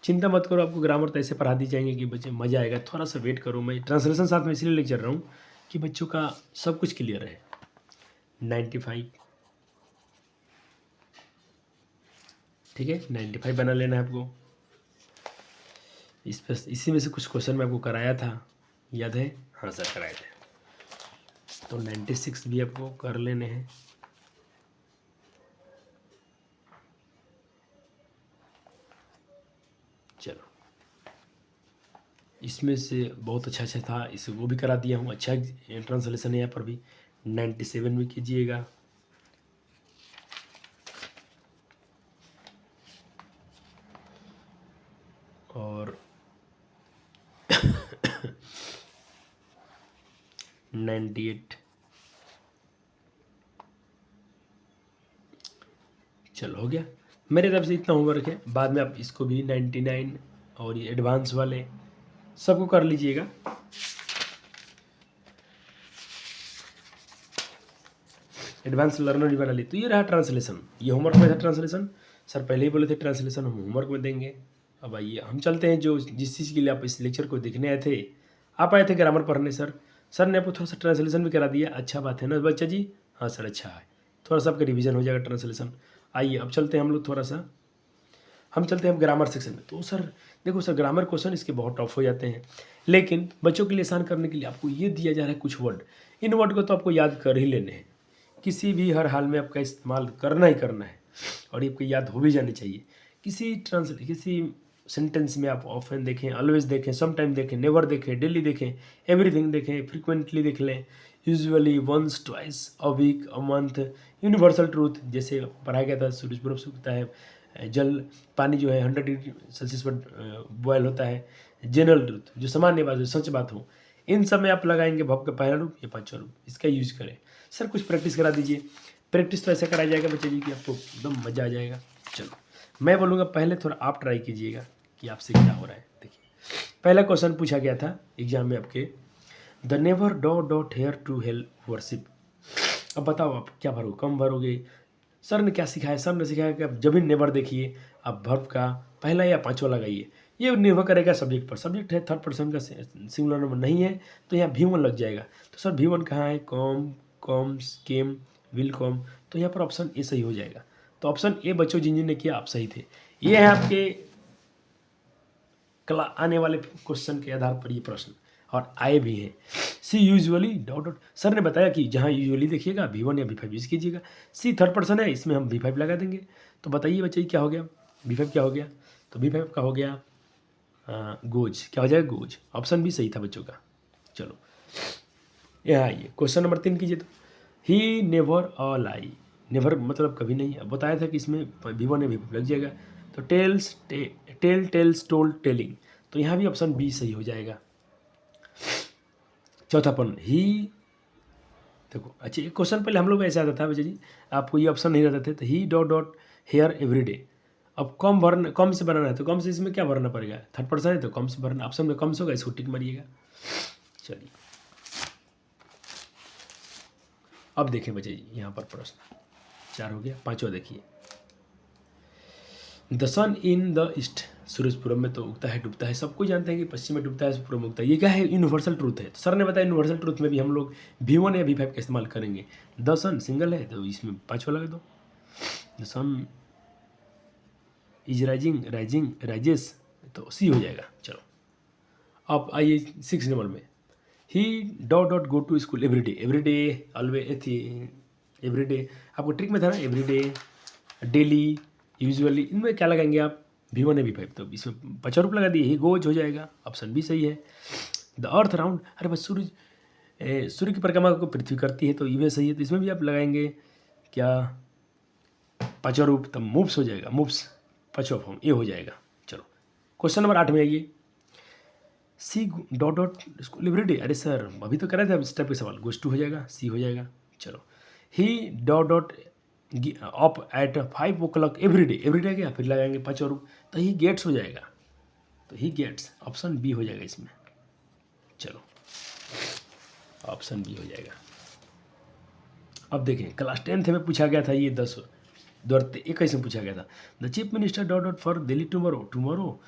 [SPEAKER 1] चिंता मत करो, आपको ग्रामर तो ऐसे पढ़ा दी जाएंगे कि बच्चे मज़ा आएगा। थोड़ा सा वेट करो, मैं ट्रांसलेशन साथ में इसलिए लेके चल रहा हूँ कि बच्चों का सब कुछ क्लियर है। 95, ठीक है, 95 बना लेना है आपको। इस पर इसी में से कुछ क्वेश्चन मैं आपको कराया था, याद है? हाँ सर, कराए थे। तो 96 भी आपको कर लेने हैं। चलो, इसमें से बहुत अच्छा अच्छा था, इसे वो भी करा दिया हूँ। अच्छा ट्रांसलेशन है यहाँ पर भी। 97 भी कीजिएगा। और 98, चलो हो गया। मेरे तरफ से इतना होमवर्क है, बाद में आप इसको भी 99 और ये एडवांस वाले सबको कर लीजिएगा। एडवांस लर्नर भी बना ली। तो ये रहा ट्रांसलेशन, ये होमवर्क में था ट्रांसलेशन। सर पहले ही बोले थे ट्रांसलेशन हम होमवर्क में देंगे। अब आइए हम चलते हैं जो जिस चीज़ के लिए आप इस लेक्चर को देखने आए थे। आप आए थे ग्रामर पढ़ने, सर ने आपको थोड़ा सा ट्रांसलेशन भी करा दिया। अच्छा बात है ना बच्चा जी? हाँ सर, अच्छा है, थोड़ा सा आपका रिवीजन हो जाएगा ट्रांसलेशन। आइए अब चलते हैं हम लोग, थोड़ा सा हम चलते हैं ग्रामर सेक्शन में। तो सर देखो सर, ग्रामर क्वेश्चन इसके बहुत टफ हो जाते हैं, लेकिन बच्चों के लिए आसान करने के लिए आपको ये दिया जा रहा है कुछ वर्ड। इन वर्ड को तो आपको याद कर ही लेने हैं, किसी भी हर हाल में आपका इस्तेमाल करना ही करना है, और ये आपको याद हो भी जानी चाहिए। किसी सेंटेंस में आप ऑफन देखें, ऑलवेज देखें, सम टाइम देखें, नेवर देखें, डेली देखें, एवरीथिंग देखें, फ्रिक्वेंटली देख लें, usually, once, twice, a week, a month, universal truth जैसे पढ़ाया गया था, सूरज पूरब से उगता है, जल पानी जो है 100 डिग्री सेल्सियस पर बॉयल होता है, जनरल ट्रूथ जो सामान्य बात हो, सच बात हो, इन सब में आप लगाएंगे भव का पहला रूप या पांचवा रूप, इसका यूज करें। सर कुछ प्रैक्टिस करा दीजिए। प्रैक्टिस तो ऐसे कराया जाएगा बच्चे जी कि आपको एकदम मज़ा आ जाएगा। चलो मैं बोलूँगा पहले थोड़ा आप ट्राई कीजिएगा कि आपसे क्या हो रहा है। देखिए पहला क्वेश्चन पूछा गया था एग्जाम में आपके, the never dot here to help worship. अब बताओ आप क्या भरोगे, कम भरोगे? सर ने क्या सिखाया? सर ने सिखाया कि आप जब भी नेवर देखिए आप वर्ब का पहला या पांचवा लगाइए। ये निर्भर करेगा सब्जेक्ट पर। सब्जेक्ट है थर्ड पर्सन का सिंगुलर नंबर नहीं है तो यहाँ V1 लग जाएगा। तो सर V1 कहाँ है? Come, comes, came, will come. तो यहाँ पर ऑप्शन ए सही हो जाएगा। तो ऑप्शन ए बच्चों जिन ने किया आप सही थे। ये है आपके आने वाले क्वेश्चन के आधार पर ये प्रश्न, और आए भी हैं। सी यूजुअली डॉट, सर ने बताया कि जहाँ यूजुअली देखिएगा V1 या V5 यूज कीजिएगा। सी थर्ड पर्सन है, इसमें हम V5 लगा देंगे। तो बताइए बच्चे क्या हो गया? V5 क्या हो गया? तो V5 का हो गया गोज। क्या हो जाएगा? गोज। ऑप्शन भी सही था बच्चों का। चलो यहाँ आइए क्वेश्चन नंबर 3 कीजिए। तो he never a lie, never मतलब कभी नहीं। अब बताया था कि इसमें V1 या V5 लग जाएगा। तो टेल्स टोल्ड टेलिंग, तो यहाँ भी ऑप्शन बी सही हो जाएगा। चौथा पॉइंट ही, देखो अच्छा एक क्वेश्चन पहले हम लोग ऐसा आता था बच्चे जी, आपको ये ऑप्शन नहीं रहते थे। तो ही डॉट हेयर एवरी डे। अब कम से बनाना है तो कम से इसमें क्या भरना पड़ेगा? थर्ड पर्सन है तो कम से भरना, ऑप्शन में कम से होगा, इसको टिक मारिएगा। चलिए अब देखें बच्चे जी, यहाँ पर प्रश्न 4 हो गया। 5वां देखिए, the sun in the east, सूरज पूरब में तो उगता है डूबता है, सबको जानते हैं कि पश्चिम में डूबता है पूर्व में उगता है। ये क्या है? यूनिवर्सल ट्रूथ है। तो सर ने बताया यूनिवर्सल ट्रूथ में भी हम लोग V1 या V5 का इस्तेमाल करेंगे। द सन सिंगल है तो इसमें 5वां लगा दो, the sun is rising rises, तो सी हो जाएगा। चलो अब आइए 6 नंबर में, ही डॉट go to school every day always थी, एवरी डे आपको ट्रिक में था ना, एवरी डे, डेली, यूजुअली, इनमें क्या लगाएंगे आप? V1 या V5, तो इसमें 5 रूप लगा दिए, ही गोज हो जाएगा। ऑप्शन भी सही है। द अर्थ राउंड, अरे बस सूर्य की परिक्रमा को पृथ्वी करती है तो ये सही है। तो इसमें भी आप लगाएंगे क्या? 5 रूप, तब मूव्स हो जाएगा, मूव्स 5वां फॉर्म ये हो जाएगा। चलो क्वेश्चन नंबर 8 में आइए, C dot school every day, अरे सर अभी तो करा था इस टाइप के सवाल, गोज टू हो जाएगा, सी हो जाएगा। चलो ही डॉट up at 5 o'clock every day क्या फिर लगाएंगे 5 रूप, तो ही गेट्स हो जाएगा। तो ही गेट्स, ऑप्शन बी हो जाएगा इसमें। चलो ऑप्शन बी हो जाएगा। अब देखें क्लास 10th में पूछा गया था ये 2021 में पूछा गया था, the chief minister dot dot for Delhi tomorrow.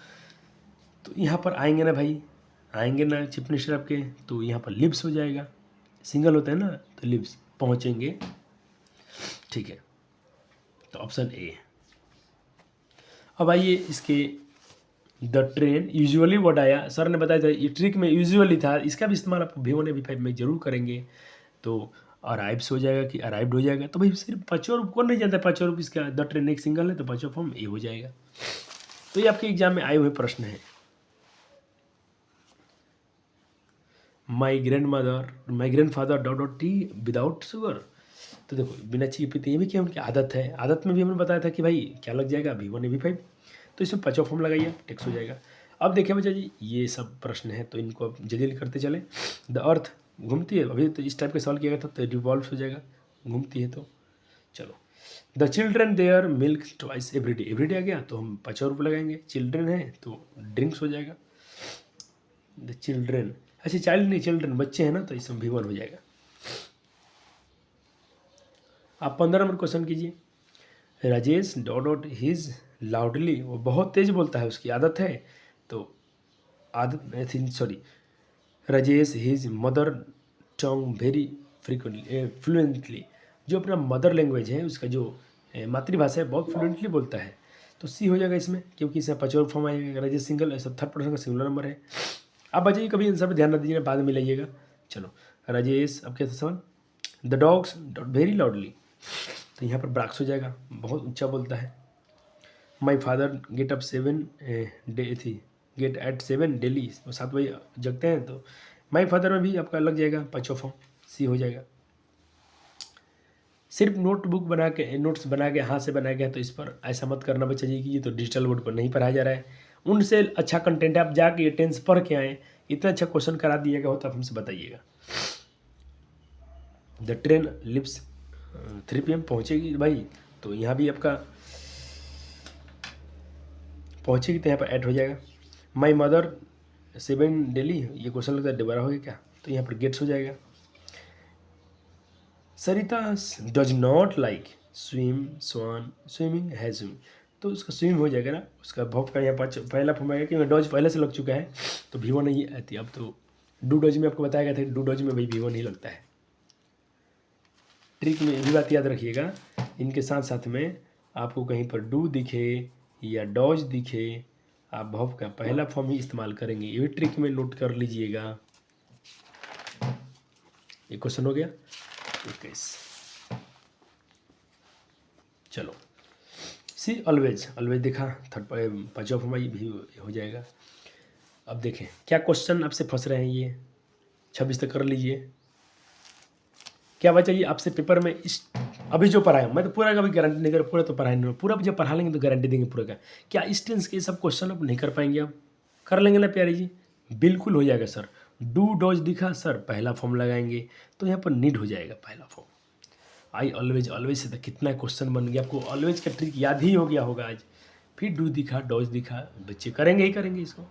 [SPEAKER 1] तो यहाँ पर आएंगे ना भाई, आएंगे ना चीफ मिनिस्टर आपके, तो यहाँ पर लिप्स हो जाएगा, सिंगल होता है ना, तो लिप्स पहुँचेंगे। ठीक है, तो ऑप्शन ए। अब आइए इसके द ट्रेन यूजुअली वर्ड आया, सर ने बताया था ये ट्रिक में यूजुअली था, इसका भी इस्तेमाल आप V1 V5 में जरूर करेंगे। तो अराइव्स हो जाएगा कि अराइव्ड हो जाएगा, तो भाई सिर्फ पाँचों रूप कौन नहीं जानता है, पाँचों रूप इसका द ट्रेन एक सिंगल है तो पाँचों फॉर्म ए हो जाएगा। तो ये आपके एग्जाम में आए हुए प्रश्न है। My grand father dot dot T without sugar. तो देखो बिना चीनी पीते, ये भी क्या उनकी आदत है, आदत में भी हमने बताया था कि भाई क्या लग जाएगा V1 V5, तो इसमें पाँचों फॉर्म लगाइए, टेक्स हो जाएगा। अब देखिए बच्चा जी ये सब प्रश्न है तो इनको अब जल्दी करते चले। द अर्थ घूमती है, अभी तो इस टाइप का सवाल किया गया था तो रिवॉल्व हो जाएगा, घूमती है तो। चलो the children their milk twice everyday आ गया तो हम 5 रुपये लगाएंगे, चिल्ड्रन है तो ड्रिंक्स हो जाएगा। द चिल्ड्रन, अच्छा चाइल्ड नहीं चिल्ड्रन, बच्चे हैं ना, तो इसमें V1 हो जाएगा। आप 15 नंबर क्वेश्चन कीजिए। Rajesh dot dot his loudly, वो बहुत तेज बोलता है, उसकी आदत है, तो आदत sorry Rajesh his mother tongue very fluently, जो अपना मदर लैंग्वेज है उसका जो मातृभाषा है बहुत फ्लुएंटली बोलता है, तो सी हो जाएगा इसमें, क्योंकि इसमें पचोर फॉर्म आएगा। राजेश सिंगल, सब थर्ड पर्सन का सिंगुलर नंबर है। आप बच्चे कभी इन सब ध्यान न दीजिएगा, बाद में लाइएगा। चलो राजेश, अब क्या था सवाल, the dogs dot very loudly, तो यहाँ पर ब्राक्स हो जाएगा, बहुत ऊंचा बोलता है। My father get up 7 get at 7 daily, 7 बजे जगते हैं, तो माई फादर में भी आपका लग जाएगा पाँचों फॉर्म, सी हो जाएगा। सिर्फ नोटबुक बना के, नोट्स बना के हाथ से बनाया गया, तो इस पर ऐसा मत करना बच्चा जी कि ये तो डिजिटल बोर्ड पर नहीं पढ़ाया जा रहा है, उनसे अच्छा कंटेंट है, आप जाके ये टेंस पढ़ के आएँ, इतना अच्छा क्वेश्चन करा दिएगा हो तो आप हमसे बताइएगा। द ट्रेन लिप्स 3 PM पहुँचेगी भाई, तो यहाँ भी आपका पहुँचेगी तो यहाँ पर ऐड हो जाएगा। माई मदर 7 डेली, ये क्वेश्चन लगता है दोबारा हो गया क्या, तो यहाँ पर गेट्स हो जाएगा। सरिता डज नॉट लाइक स्विमिंग है स्विम, तो उसका स्विम हो जाएगा ना, उसका भॉव का यहाँ पहला फॉर्म आएगा, क्योंकि डॉज पहले से लग चुका है तो V1 नहीं आती। अब तो डू डॉज में आपको बताया गया था, डू डॉज में भाई V1 नहीं लगता है। ट्रिक में ये बात याद रखिएगा, इनके साथ साथ में आपको कहीं पर डू दिखे या डॉज दिखे, आप भव का पहला फॉर्म ही इस्तेमाल करेंगे, ये भी ट्रिक में नोट कर लीजिएगा। ये क्वेश्चन हो गया 21। चलो सी ऑलवेज देखा, थर्ड पाँचवा फॉर्म भी हो जाएगा। अब देखें क्या क्वेश्चन आपसे फंस रहे हैं, ये 26 तक कर लीजिए। क्या बच्चा ये आपसे पेपर में इस अभी जो पढ़ाया, मैं तो पूरा कभी गारंटी नहीं कर, पूरा तो पढ़ाई नहीं, पूरा जब पढ़ा लेंगे तो गारंटी देंगे पूरा का। क्या इस टेंस के सब क्वेश्चन आप नहीं कर पाएंगे, आप कर लेंगे ना प्यारे जी, बिल्कुल हो जाएगा सर। डू डॉज दिखा सर, पहला फॉर्म लगाएंगे तो यहाँ पर नीड हो जाएगा पहला फॉर्म। आई ऑलवेज से तो कितना क्वेश्चन बन गया, आपको ऑलवेज का ट्रिक याद ही हो गया होगा आज। फिर डू दिखा डॉज दिखा, बच्चे करेंगे ही करेंगे इसको।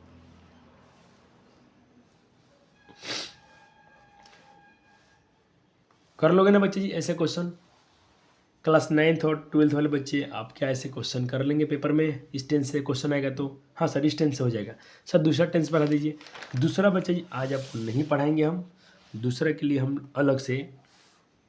[SPEAKER 1] कर लोगे ना बच्चे जी ऐसे क्वेश्चन, क्लास 9th और 12th वाले बच्चे, आप क्या ऐसे क्वेश्चन कर लेंगे पेपर में, इस टेंस से क्वेश्चन आएगा तो। हाँ सर इस टेंस से हो जाएगा सर, दूसरा टेंस पढ़ा दीजिए। दूसरा बच्चा जी आज आपको नहीं पढ़ाएंगे हम, दूसरा के लिए हम अलग से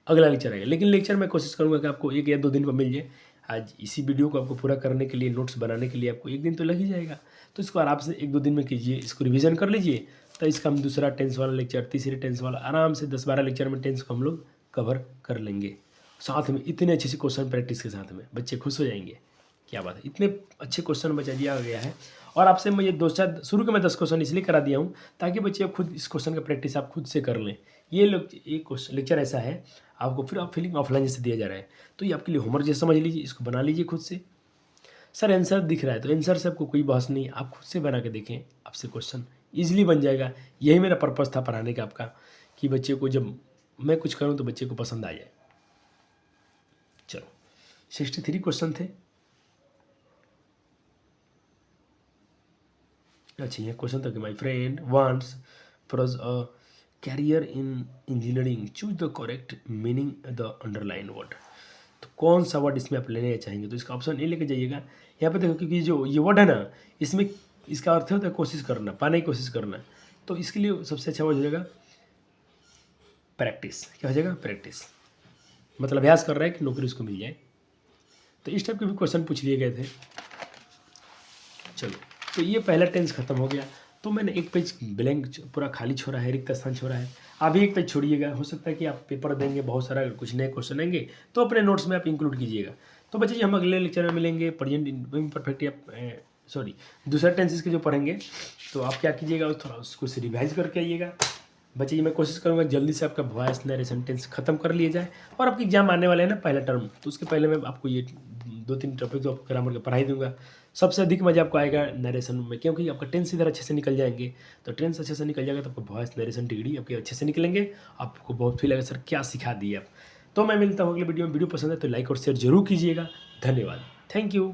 [SPEAKER 1] अगला लेक्चर आएगा, लेकिन लेक्चर मैं कोशिश करूँगा कि आपको 1 या 2 दिन में मिल जाए। आज इसी वीडियो को आपको पूरा करने के लिए, नोट्स बनाने के लिए आपको 1 दिन तो लग ही जाएगा, तो इसको आराम से 1-2 दिन में कीजिए, इसको रिवीजन कर लीजिए, तो इसका हम दूसरा टेंस वाला लेक्चर, तीसरे टेंस वाला, आराम से 10-12 लेक्चर में टेंस को हम लोग कवर कर लेंगे साथ में, इतने अच्छे से क्वेश्चन प्रैक्टिस के साथ में, बच्चे खुश हो जाएंगे। क्या बात है, इतने अच्छे क्वेश्चन बचा दिया गया है। और आपसे मैं ये शुरू के मैं 10 क्वेश्चन इसलिए करा दिया हूँ ताकि बच्चे अब खुद इस क्वेश्चन का प्रैक्टिस आप खुद से कर लें। ये लोग एक लेक्चर ऐसा है आपको फिर आप फीलिंग ऑफलाइन जैसे दिया जा रहा है, तो ये आपके लिए होमवर्क जैसे समझ लीजिए, इसको बना लीजिए खुद से। सर आंसर दिख रहा है तो आंसर से आपको कोई बहस नहीं, आप खुद से बना के देखें, आपसे क्वेश्चन ईजिली बन जाएगा। यही मेरा पर्पज़ था पढ़ाने का आपका, कि बच्चे को जब मैं कुछ करूँ तो बच्चे को पसंद आ जाए। चलो 63 क्वेश्चन थे। अच्छा, ये क्वेश्चन था कि my friend wants for us a career in engineering, choose the correct meaning the underline word. तो कौन सा वर्ड इसमें आप लेने चाहेंगे, तो इसका ऑप्शन ए लेके जाइएगा। यहाँ पे देखो, क्योंकि जो ये वर्ड है ना, इसमें इसका अर्थ होता है कोशिश करना, पाने की कोशिश करना। तो इसके लिए सबसे अच्छा वर्ड हो जाएगा प्रैक्टिस। क्या हो जाएगा? प्रैक्टिस। मतलब अभ्यास कर रहा है कि नौकरी उसको मिल जाए। तो इस टाइप के भी क्वेश्चन पूछ लिए गए थे। चलो, तो ये पहला टेंस खत्म हो गया। तो मैंने एक पेज ब्लैंक पूरा खाली छोड़ा है, रिक्त स्थान छोड़ा है। आप भी एक पेज छोड़िएगा, हो सकता है कि आप पेपर देंगे, बहुत सारा कुछ नए क्वेश्चन आएंगे, तो अपने नोट्स में आप इंक्लूड कीजिएगा। तो बच्चे जी, हम अगले लेक्चर में मिलेंगे प्रेजेंट इम्परफेक्ट या सॉरी दूसरा टेंसेस के जो पढ़ेंगे। तो आप क्या कीजिएगा, थोड़ा उसको से रिवाइज करके आइएगा। बच्चे जी, मैं कोशिश करूँगा जल्दी से आपका वॉइस नरेशन टेंस खत्म कर लिया जाए। और आपके एग्जाम आने वाले हैं ना, पहला टर्म, तो उसके पहले मैं आपको ये 2-3 टॉपिक तो आपको ग्रामर का पढ़ा ही दूंगा। सबसे अधिक मजा आपको आएगा नरेशन में, क्योंकि आपका टेंस इधर अच्छे से निकल जाएंगे। तो टेंस अच्छे से निकल जाएगा तो आपको वॉइस नरेशन डिग्री आपके अच्छे से निकलेंगे। आपको बहुत फील लगेगा, सर क्या सिखा दिए आप। तो मैं मिलता हूँ अगले वीडियो में। वीडियो पसंद है तो लाइक और शेयर जरूर कीजिएगा। धन्यवाद। Thank you.